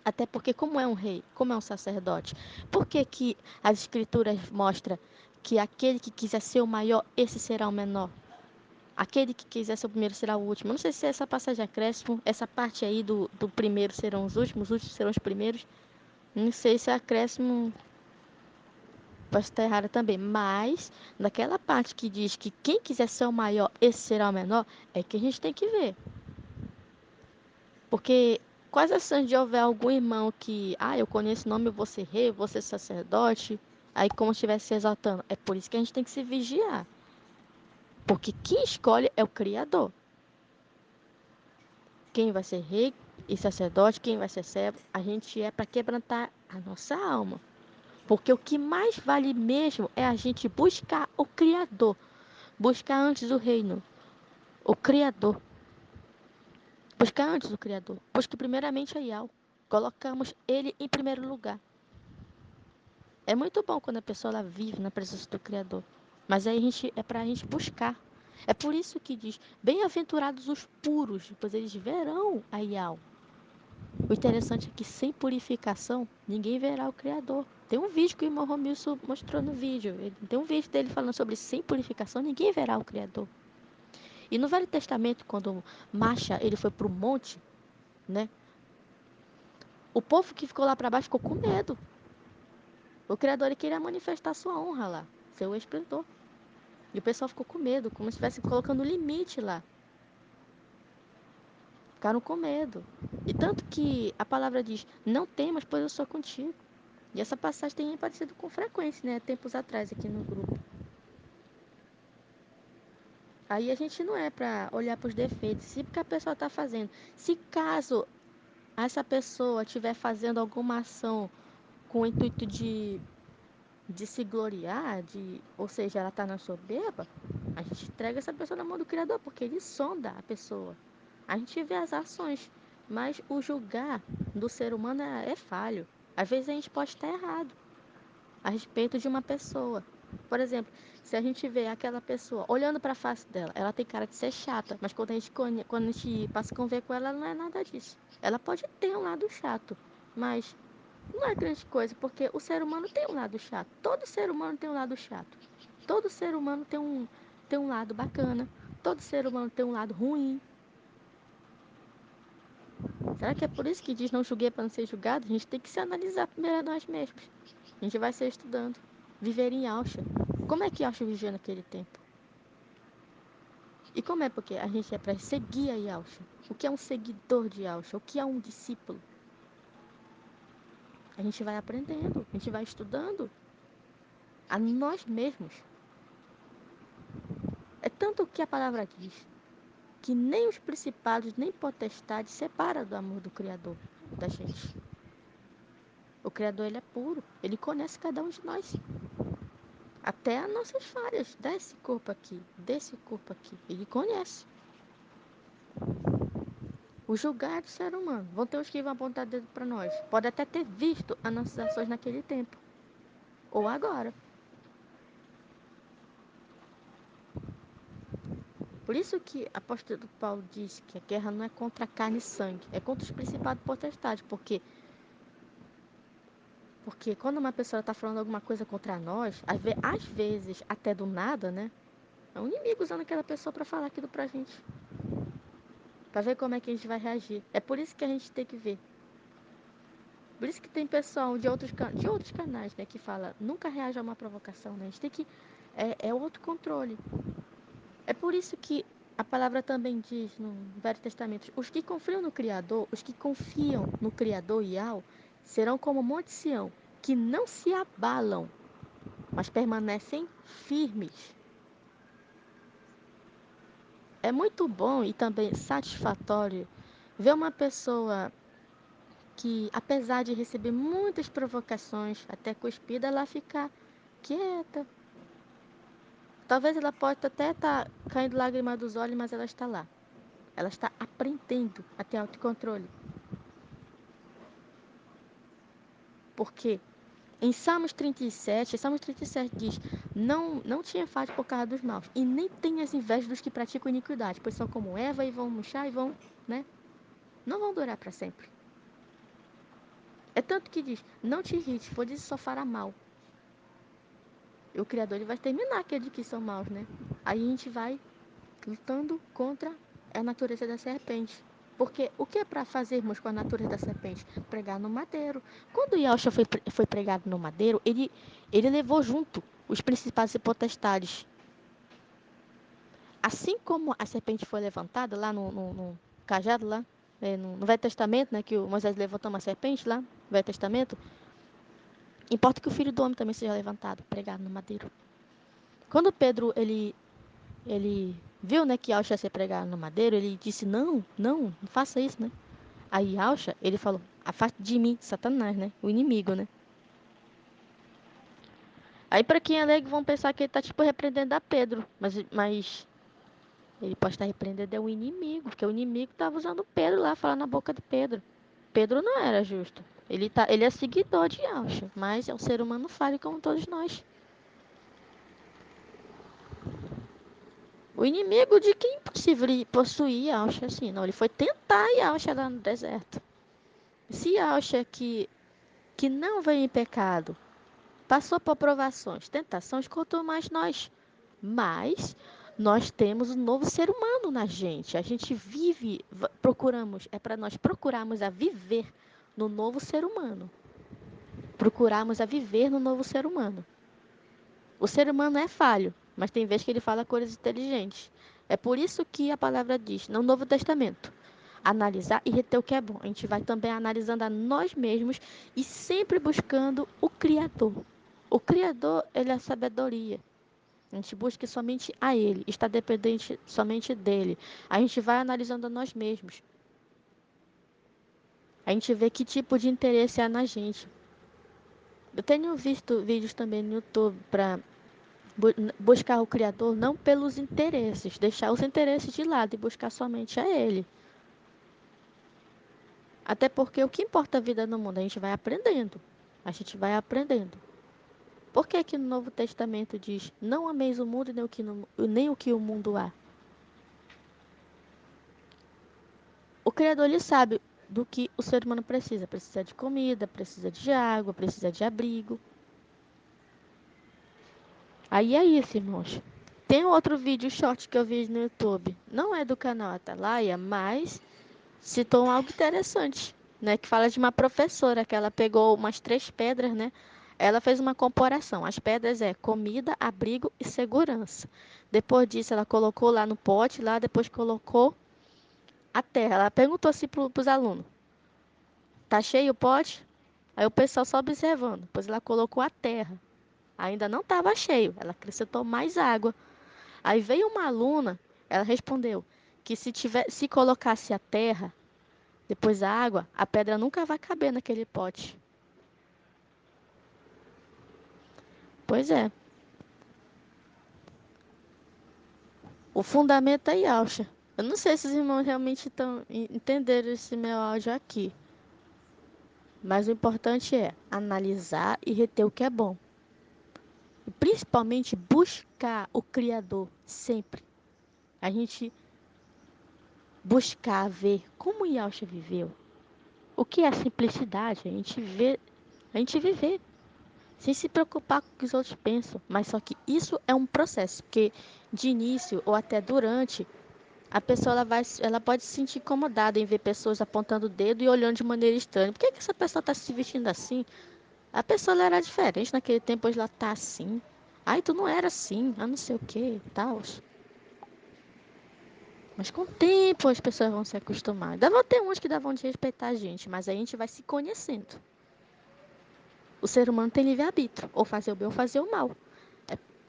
Até porque, como é um rei, como é um sacerdote, por que que as escrituras mostram que aquele que quiser ser o maior, esse será o menor? Aquele que quiser ser o primeiro será o último. Eu não sei se essa passagem é acréscimo, essa parte aí do primeiro serão os últimos serão os primeiros. Não sei se é acréscimo, pode estar errada também. Mas, naquela parte que diz que quem quiser ser o maior, esse será o menor, é que a gente tem que ver. Porque Quais as chances de houver algum irmão que, eu conheço o nome, eu vou ser rei, eu vou ser sacerdote, aí como se estivesse se exaltando? É por isso que a gente tem que se vigiar. Porque quem escolhe é o Criador. Quem vai ser rei e sacerdote, quem vai ser servo, a gente é para quebrantar a nossa alma. Porque o que mais vale mesmo é a gente buscar o Criador. Buscar antes o reino. O Criador. Buscar antes o Criador. Busque primeiramente a Yahweh. Colocamos ele em primeiro lugar. É muito bom quando a pessoa ela vive na presença do Criador. Mas aí é para a gente buscar. É por isso que diz: bem-aventurados os puros, pois eles verão a Yahweh. O interessante é que sem purificação, ninguém verá o Criador. Tem um vídeo que o irmão Romilson mostrou no vídeo. Tem um vídeo dele falando sobre sem purificação, ninguém verá o Criador. E no Velho Testamento, quando Macha ele foi para o monte, né? O povo que ficou lá para baixo ficou com medo. O Criador ele queria manifestar sua honra lá, seu esplendor. E o pessoal ficou com medo, como se estivesse colocando limite lá. Ficaram com medo. E tanto que a palavra diz: não temas, pois eu sou contigo. E essa passagem tem aparecido com frequência, né? Tempos atrás aqui no grupo. Aí a gente não é para olhar para os defeitos, se porque a pessoa está fazendo. Se caso essa pessoa estiver fazendo alguma ação com o intuito de se gloriar, ou seja, ela está na soberba, a gente entrega essa pessoa na mão do Criador, porque ele sonda a pessoa. A gente vê as ações, mas o julgar do ser humano é falho. Às vezes a gente pode estar errado a respeito de uma pessoa. Por exemplo, se a gente vê aquela pessoa olhando para a face dela, ela tem cara de ser chata, mas quando a gente passa a conviver com ela, ela não é nada disso. Ela pode ter um lado chato, mas não é grande coisa, porque o ser humano tem um lado chato. Todo ser humano tem um lado chato. Todo ser humano tem um lado bacana. Todo ser humano tem um lado ruim. Será que é por isso que diz não julguei para não ser julgado? A gente tem que se analisar primeiro a nós mesmos. A gente vai ser estudando. Viver em Alcha. Como é que Alcha vivia naquele tempo? E como é porque a gente é para seguir a Yalcha? O que é um seguidor de Yalcha? O que é um discípulo? A gente vai aprendendo, a gente vai estudando a nós mesmos. É tanto que a palavra diz que nem os principados, nem potestades separam do amor do Criador da gente. O Criador, ele é puro, ele conhece cada um de nós. Até as nossas falhas, desse corpo aqui, ele conhece. O julgar do ser humano. Vão ter os que vão apontar dedo para nós. Pode até ter visto as nossas ações naquele tempo. Ou agora. Por isso que o apóstolo Paulo diz que a guerra não é contra a carne e sangue, é contra os principados e potestades. Porque quando uma pessoa está falando alguma coisa contra nós, às vezes, até do nada, né? É um inimigo usando aquela pessoa para falar aquilo pra gente. Pra ver como é que a gente vai reagir. É por isso que a gente tem que ver. Por isso que tem pessoal de outros canais, né, que fala, nunca reage a uma provocação, né? A gente tem que... É outro controle. É por isso que a palavra também diz no Velho Testamento, os que confiam no Criador, os que confiam no Criador Yahweh, serão como o Monte Sião, que não se abalam, mas permanecem firmes. É muito bom e também satisfatório ver uma pessoa que, apesar de receber muitas provocações, até cuspida, ela ficar quieta. Talvez ela possa até estar caindo lágrimas dos olhos, mas ela está lá. Ela está aprendendo a ter autocontrole. Porque em Salmos 37 diz: não te enfade por causa dos maus, e nem tenhas inveja dos que praticam iniquidade, pois são como erva e vão murchar e vão, né? Não vão durar para sempre. É tanto que diz: não te irrites, pois isso só fará mal. E o Criador ele vai terminar aqueles que são maus, né? Aí a gente vai lutando contra a natureza da serpente. Porque o que é para fazermos com a natureza da serpente? Pregar no madeiro. Quando Yahshua foi pregado no madeiro, ele levou junto os principais e potestades. Assim como a serpente foi levantada lá no cajado lá, no Velho Testamento, né, que o Moisés levantou uma serpente lá, no Velho Testamento, importa que o Filho do Homem também seja levantado, pregado no madeiro. Quando Pedro, ele viu, né, que Yahshua ia ser pregado no madeiro, ele disse, não faça isso, né. Aí Yahshua, ele falou, afaste de mim, Satanás, né, o inimigo, né. Aí para quem é leigo vão pensar que ele tá tipo repreendendo a Pedro, mas ele pode estar repreendendo o inimigo, porque o inimigo estava usando Pedro lá, falando na boca de Pedro. Pedro não era justo. Ele é seguidor de Yahshua, mas é um ser humano falho como todos nós. O inimigo de quem é impossível possuir Yahshua assim, não. Ele foi tentar Yahshua lá no deserto. Se Yahshua que não veio em pecado, passou por provações, tentações, quanto mais nós. Mas nós temos um novo ser humano na gente. A gente vive, procuramos, é para nós procurarmos a viver no novo ser humano. Procurarmos a viver no novo ser humano. O ser humano é falho, mas tem vezes que ele fala coisas inteligentes. É por isso que a palavra diz, no Novo Testamento, analisar e reter o que é bom. A gente vai também analisando a nós mesmos e sempre buscando o Criador. O Criador, ele é a sabedoria. A gente busca somente a Ele, está dependente somente dele. A gente vai analisando a nós mesmos. A gente vê que tipo de interesse há na gente. Eu tenho visto vídeos também no YouTube para buscar o Criador não pelos interesses, deixar os interesses de lado e buscar somente a Ele. Até porque o que importa a vida no mundo, a gente vai aprendendo. A gente vai aprendendo. Por que que no Novo Testamento diz, não ameis o mundo nem o que o mundo há? O Criador, ele sabe do que o ser humano precisa. Precisa de comida, precisa de água, precisa de abrigo. Aí é isso, irmãos. Tem outro vídeo short que eu vi no YouTube. Não é do canal Atalaia, mas citou algo interessante, né? Que fala de uma professora que ela pegou umas 3 pedras, né? Ela fez uma comparação. As pedras é comida, abrigo e segurança. Depois disso, ela colocou lá no pote, lá depois colocou a terra. Ela perguntou assim para os alunos: tá cheio o pote? Aí o pessoal só observando. Depois ela colocou a terra. Ainda não estava cheio. Ela acrescentou mais água. Aí veio uma aluna, ela respondeu que se colocasse a terra, depois a água, a pedra nunca vai caber naquele pote. Pois é. O fundamento é Yalcha. Eu não sei se os irmãos realmente entenderam esse meu áudio aqui. Mas o importante é analisar e reter o que é bom. E principalmente buscar o Criador sempre. A gente buscar ver como Yalcha viveu. O que é a simplicidade? A gente viver sem se preocupar com o que os outros pensam. Mas só que isso é um processo, porque de início ou até durante, a pessoa ela pode se sentir incomodada em ver pessoas apontando o dedo e olhando de maneira estranha. Por que essa pessoa está se vestindo assim? A pessoa ela era diferente naquele tempo, hoje ela tá assim. Ai, tu não era assim, não sei o que, tal. Mas com o tempo as pessoas vão se acostumar. Ainda vão ter uns que vão desrespeitar a gente, mas aí a gente vai se conhecendo. O ser humano tem livre-arbítrio, ou fazer o bem ou fazer o mal.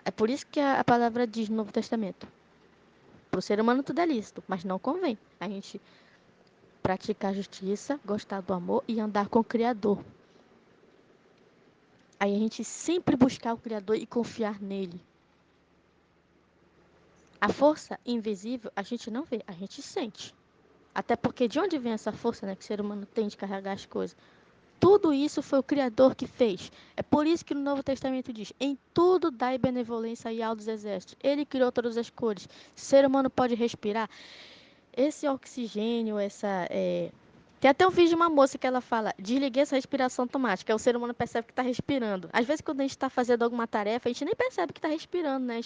É por isso que a palavra diz no Novo Testamento. Para o ser humano tudo é lícito, mas não convém a gente praticar a justiça, gostar do amor e andar com o Criador. Aí a gente sempre buscar o Criador e confiar nele. A força invisível a gente não vê, a gente sente. Até porque de onde vem essa força, né, que o ser humano tem de carregar as coisas? Tudo isso foi o Criador que fez. É por isso que no Novo Testamento diz: em tudo dai benevolência e ao dos exércitos. Ele criou todas as cores. O ser humano pode respirar. Esse oxigênio, tem até um vídeo de uma moça que ela fala: desliguei essa respiração automática. Aí o ser humano percebe que está respirando. Às vezes, quando a gente está fazendo alguma tarefa, a gente nem percebe que está respirando, né?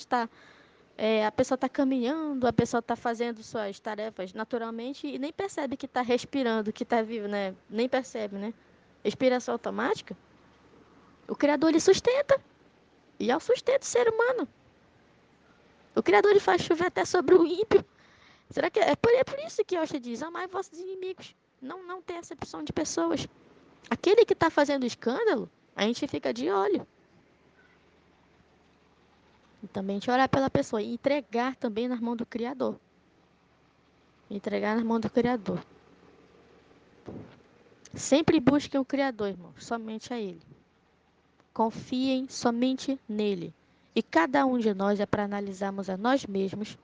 A pessoa está caminhando, a pessoa está fazendo suas tarefas naturalmente e nem percebe que está respirando, que está vivo, né? Nem percebe, né? Respiração automática. O Criador ele sustenta. E é o sustento do ser humano. O Criador ele faz chover até sobre o ímpio. Será que é por isso que Yoshi diz, amai vossos inimigos. Não tem acepção de pessoas. Aquele que está fazendo escândalo, a gente fica de olho. E também a gente orar pela pessoa e entregar também nas mãos do Criador. Entregar nas mãos do Criador. Sempre busquem o Criador, irmão, somente a Ele. Confiem somente nele. E cada um de nós é para analisarmos a nós mesmos,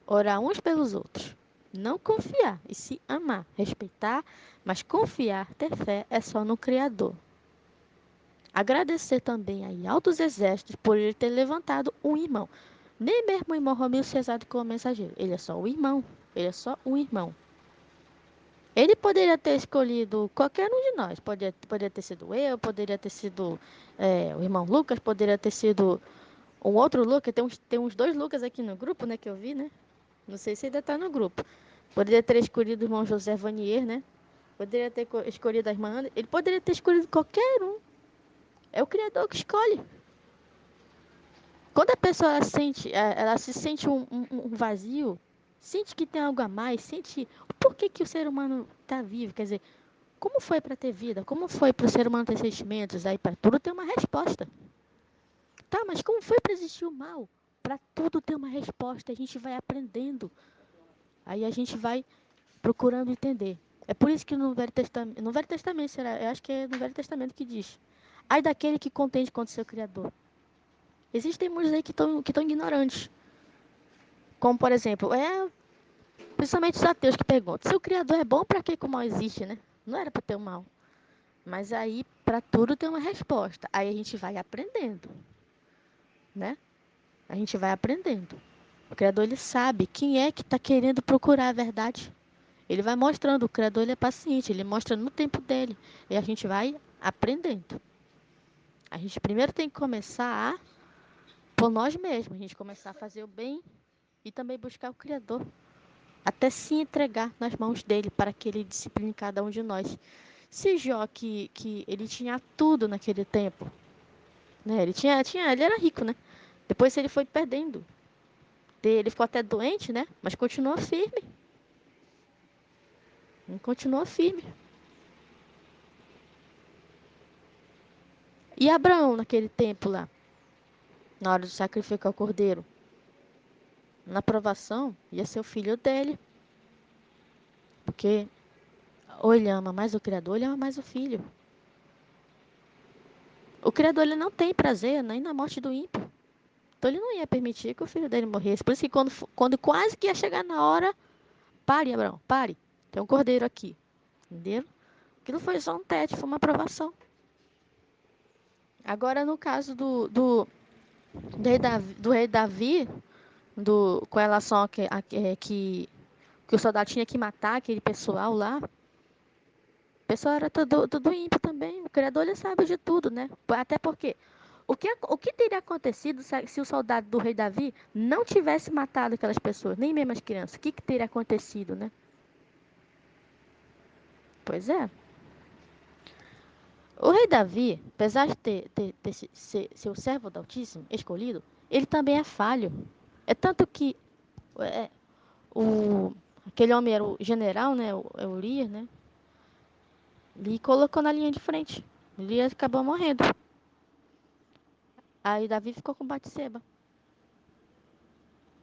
orar uns pelos outros. Não confiar e se amar, respeitar, mas confiar, ter fé é só no Criador. Agradecer também aí altos exércitos por ele ter levantado um irmão. Nem mesmo o irmão Romildo Cesado como mensageiro. Ele é só um irmão. Ele é só um irmão. Ele poderia ter escolhido qualquer um de nós. Poderia ter sido eu, poderia ter sido o irmão Lucas, poderia ter sido um outro Lucas. Tem uns dois Lucas aqui no grupo, né, que eu vi, né? Não sei se ainda está no grupo. Poderia ter escolhido o irmão José Vanier, né? Poderia ter escolhido a irmã Ana. Ele poderia ter escolhido qualquer um. É o Criador que escolhe. Quando a pessoa ela se sente um vazio, sente que tem algo a mais, sente o porquê que o ser humano está vivo. Quer dizer, como foi para ter vida? Como foi para o ser humano ter sentimentos? Aí para tudo tem uma resposta. Tá, mas como foi para existir o mal? Para tudo tem uma resposta. A gente vai aprendendo. Aí a gente vai procurando entender. É por isso que no Velho Testamento, será? Eu acho que é no Velho Testamento que diz: ai daquele que contende contra o seu Criador. Existem muitos aí que estão ignorantes. Como, por exemplo, principalmente os ateus que perguntam: se o Criador é bom, para que o mal existe, né? Não era para ter o mal. Mas aí, para tudo tem uma resposta. Aí a gente vai aprendendo, né? A gente vai aprendendo. O Criador, ele sabe quem é que está querendo procurar a verdade. Ele vai mostrando. O Criador, ele é paciente. Ele mostra no tempo dele. E a gente vai aprendendo. A gente primeiro tem que começar por nós mesmos. A gente começar a fazer o bem e também buscar o Criador. Até se entregar nas mãos dele para que ele discipline cada um de nós. Se Jó, que ele tinha tudo naquele tempo, né? Ele era rico, né? Depois ele foi perdendo. Ele ficou até doente, né? Mas continuou firme. Continuou firme. E Abraão, naquele tempo lá, na hora de sacrificar o cordeiro, na provação, ia ser o filho dele. Porque ou ele ama mais o Criador, ou ele ama mais o filho. O Criador, ele não tem prazer nem na morte do ímpio. Então ele não ia permitir que o filho dele morresse. Por isso que quando quase que ia chegar na hora, pare, Abraão, pare. Tem um cordeiro aqui. Entendeu? Aquilo foi só um teste, foi uma aprovação. Agora, no caso do rei Davi, com relação que o soldado tinha que matar aquele pessoal lá, o pessoal era tudo ímpio também. O Criador, ele sabe de tudo, né? Até porque o que teria acontecido se o soldado do rei Davi não tivesse matado aquelas pessoas, nem mesmo as crianças? O que teria acontecido, né? Pois é. O rei Davi, apesar de ser o servo do Altíssimo, escolhido, ele também é falho. É tanto que é, aquele homem era o general, né? O Urias, né? Ele colocou na linha de frente. Urias acabou morrendo. Aí Davi ficou com Batseba.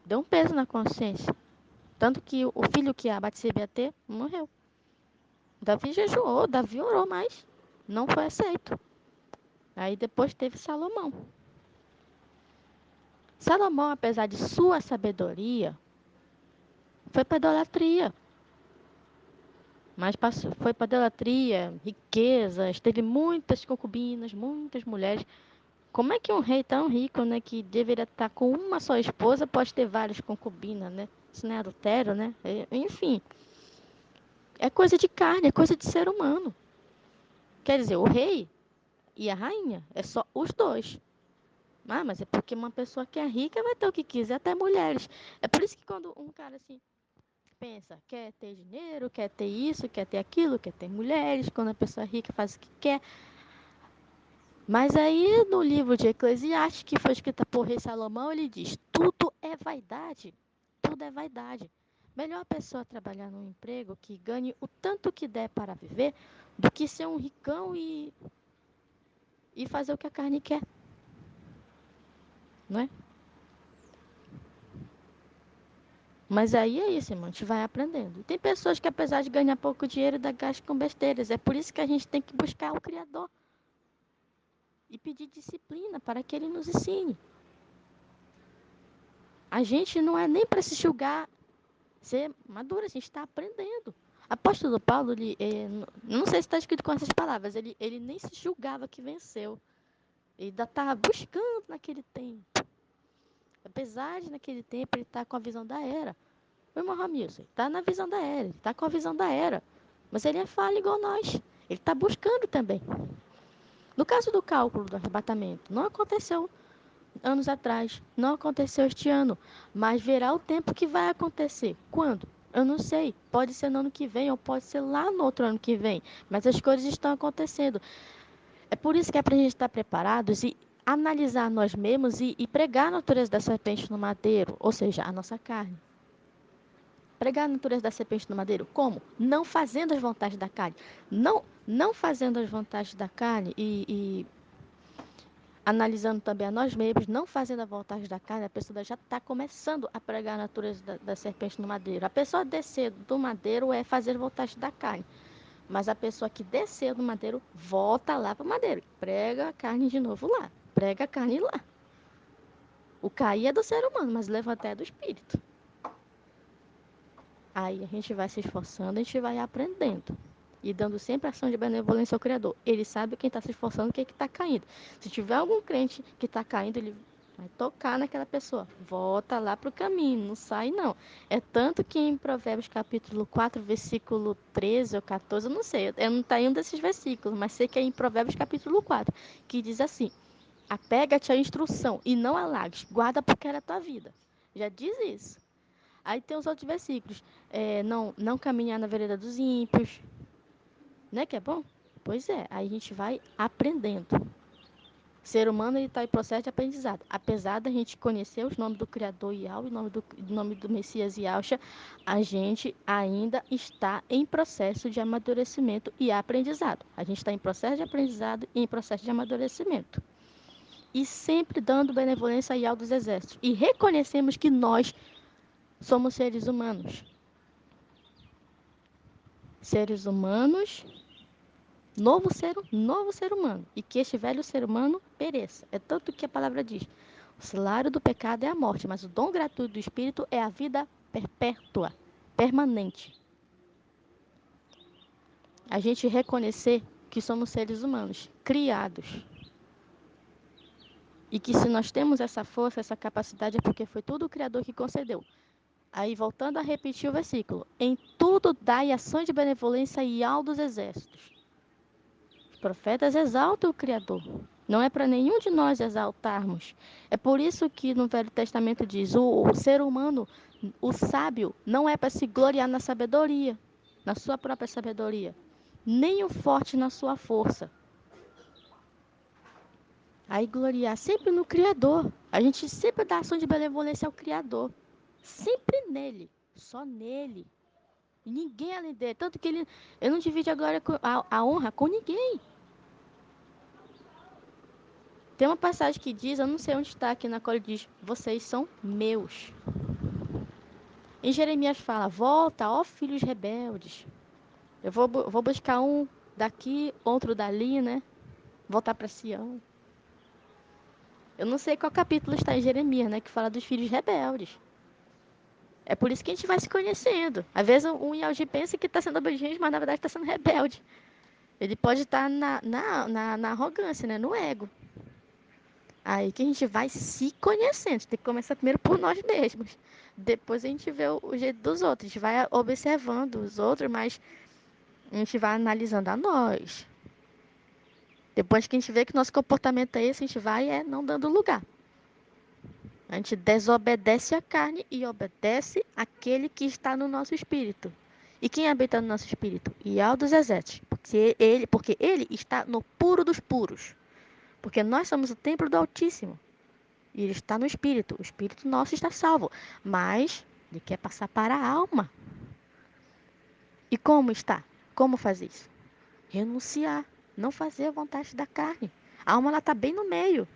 Deu um peso na consciência. Tanto que o filho que a Batseba ia ter morreu. Davi jejuou, Davi orou, mas não foi aceito. Aí depois teve Salomão. Salomão, apesar de sua sabedoria, foi para idolatria. Mas foi para idolatria, riquezas, teve muitas concubinas, muitas mulheres. Como é que um rei tão rico, né, que deveria estar com uma só esposa, pode ter várias concubinas, né? Isso não é adultério, né? Enfim, é coisa de carne, é coisa de ser humano. Quer dizer, o rei e a rainha, é só os dois. Ah, mas é porque uma pessoa que é rica vai ter o que quiser, até mulheres. É por isso que quando um cara assim pensa, quer ter dinheiro, quer ter isso, quer ter aquilo, quer ter mulheres, quando a pessoa é rica faz o que quer. Mas aí no livro de Eclesiastes, que foi escrito por rei Salomão, ele diz: tudo é vaidade. Tudo é vaidade. Melhor a pessoa trabalhar num emprego que ganhe o tanto que der para viver do que ser um ricão e fazer o que a carne quer, não é? Mas aí é isso, irmão, a gente vai aprendendo. Tem pessoas que, apesar de ganhar pouco dinheiro, ainda gastam com besteiras. É por isso que a gente tem que buscar o Criador e pedir disciplina para que Ele nos ensine. A gente não é nem para se julgar ser maduro, a gente está aprendendo. Apóstolo Paulo, não sei se está escrito com essas palavras, ele nem se julgava que venceu. Ele ainda estava buscando naquele tempo. Apesar de naquele tempo ele estar com a visão da era. O irmão Ramilson, ele está na visão da era, ele está com a visão da era. Mas ele é falho igual nós. Ele está buscando também. No caso do cálculo do arrebatamento, não aconteceu anos atrás, não aconteceu este ano, mas verá o tempo que vai acontecer. Quando? Eu não sei. Pode ser no ano que vem ou pode ser lá no outro ano que vem. Mas as coisas estão acontecendo. É por isso que é para a gente estar preparados e analisar nós mesmos e pregar a natureza da serpente no madeiro, ou seja, a nossa carne. Pregar a natureza da serpente no madeiro. Como? Não fazendo as vontades da carne. Não fazendo as vontades da carne e analisando também a nós mesmos, não fazendo a vontade da carne, a pessoa já está começando a pregar a natureza da serpente no madeiro. A pessoa descer do madeiro é fazer a vontade da carne. Mas a pessoa que desceu do madeiro volta lá para o madeiro. Prega a carne de novo lá. Prega a carne lá. O cair é do ser humano, mas levantar é do espírito. Aí a gente vai se esforçando, a gente vai aprendendo. E dando sempre ação de benevolência ao Criador. Ele sabe quem está se esforçando e quem está caindo. Se tiver algum crente que está caindo, ele vai tocar naquela pessoa. Volta lá para o caminho, não sai não. É tanto que em Provérbios capítulo 4, versículo 13 ou 14, eu não sei, eu não está em um desses versículos, mas sei que é em Provérbios capítulo 4, que diz assim: apega-te à instrução e não a lags, guarda porque era a tua vida. Já diz isso. Aí tem os outros versículos. Não caminhar na vereda dos ímpios. Né que é bom? Pois é, aí a gente vai aprendendo. O ser humano está em processo de aprendizado. Apesar da gente conhecer os nomes do Criador Yahweh, o nome do Messias Yahshua, a gente ainda está em processo de amadurecimento e aprendizado. A gente está em processo de aprendizado e em processo de amadurecimento. E sempre dando benevolência a Yahweh dos exércitos. E reconhecemos que nós somos seres humanos. Seres humanos, novo ser humano, e que este velho ser humano pereça. É tanto que a palavra diz: o salário do pecado é a morte, mas o dom gratuito do Espírito é a vida perpétua, permanente. A gente reconhecer que somos seres humanos, criados, e que se nós temos essa força, essa capacidade, é porque foi tudo o Criador que concedeu. Aí, voltando a repetir o versículo: em tudo dai ações de benevolência e ao dos exércitos. Os profetas exaltam o Criador. Não é para nenhum de nós exaltarmos. É por isso que no Velho Testamento diz: o ser humano, o sábio, não é para se gloriar na sabedoria, na sua própria sabedoria, nem o forte na sua força. Aí gloriar sempre no Criador. A gente sempre dá ação de benevolência ao Criador. Sempre nele. Só nele. E ninguém além dele. Tanto que ele não divide a glória, a honra com ninguém. Tem uma passagem que diz, eu não sei onde está aqui na qual ele diz: vocês são meus. Em Jeremias fala: volta, ó filhos rebeldes. Eu vou buscar um daqui, outro dali, né? Voltar para Sião. Eu não sei qual capítulo está em Jeremias, né? Que fala dos filhos rebeldes. É por isso que a gente vai se conhecendo. Às vezes um Yalgi pensa que está sendo obediente, mas na verdade está sendo rebelde. Ele pode estar na arrogância, né? No ego. Aí que a gente vai se conhecendo. A gente tem que começar primeiro por nós mesmos. Depois a gente vê o jeito dos outros. A gente vai observando os outros, mas a gente vai analisando a nós. Depois que a gente vê que nosso comportamento é esse, a gente vai não dando lugar. A gente desobedece a carne e obedece aquele que está no nosso espírito. E quem habita no nosso espírito? Yahweh dos exércitos. Porque ele está no puro dos puros. Porque nós somos o templo do Altíssimo. E ele está no espírito. O espírito nosso está salvo. Mas Ele quer passar para a alma. E como está? Como fazer isso? Renunciar, não fazer a vontade da carne. A alma ela está bem no meio.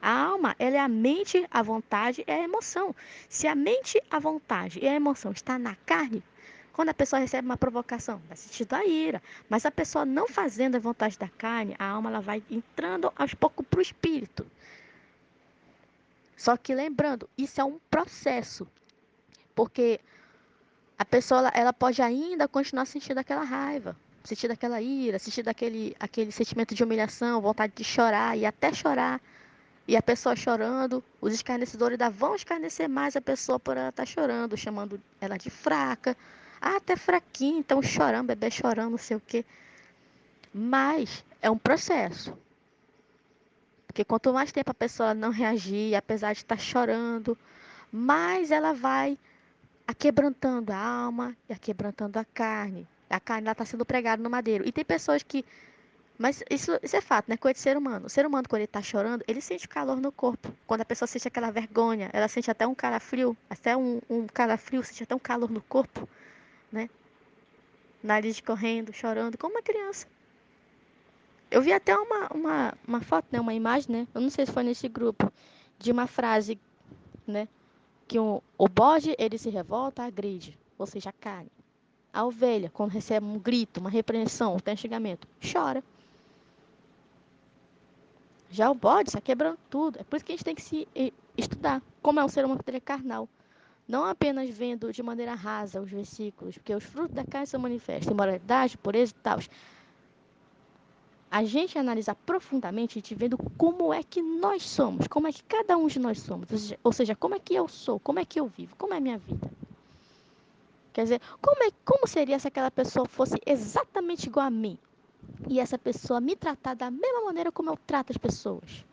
A alma, ela é a mente, a vontade e a emoção. Se a mente, a vontade e a emoção está na carne, quando a pessoa recebe uma provocação, vai sentir a ira. Mas a pessoa não fazendo a vontade da carne, a alma ela vai entrando aos poucos para o espírito. Só que lembrando, isso é um processo. Porque a pessoa ela pode ainda continuar sentindo aquela raiva, sentindo aquela ira, sentindo aquele sentimento de humilhação, vontade de chorar e até chorar. E a pessoa chorando, os escarnecedores ainda vão escarnecer mais a pessoa por ela estar chorando, chamando ela de fraca. Ah, até fraquinha, então chorando, bebê chorando, não sei o quê. Mas é um processo. Porque quanto mais tempo a pessoa não reagir, apesar de estar chorando, mais ela vai aquebrantando a alma e aquebrantando a carne. A carne está sendo pregada no madeiro. E tem pessoas que. Mas isso é fato, né? Coisa de ser humano. O ser humano, quando ele tá chorando, ele sente calor no corpo. Quando a pessoa sente aquela vergonha, ela sente até um calafrio, até um calafrio, sente até um calor no corpo, né? Nariz correndo, chorando, como uma criança. Eu vi até uma foto, né? Uma imagem, né? Eu não sei se foi nesse grupo, de uma frase, né? Que o bode, ele se revolta, agride, ou seja, a carne. A ovelha, quando recebe um grito, uma repreensão, um xingamento, chora. Já o bode está quebrando tudo. É por isso que a gente tem que se estudar como é um ser humano carnal. Não apenas vendo de maneira rasa os versículos, porque os frutos da carne são manifestos, imoralidade, pureza e tal. A gente analisar profundamente, a gente vendo como é que nós somos, como é que cada um de nós somos. Ou seja, como é que eu sou, como é que eu vivo, como é a minha vida. Quer dizer, como seria se aquela pessoa fosse exatamente igual a mim? E essa pessoa me tratar da mesma maneira como eu trato as pessoas?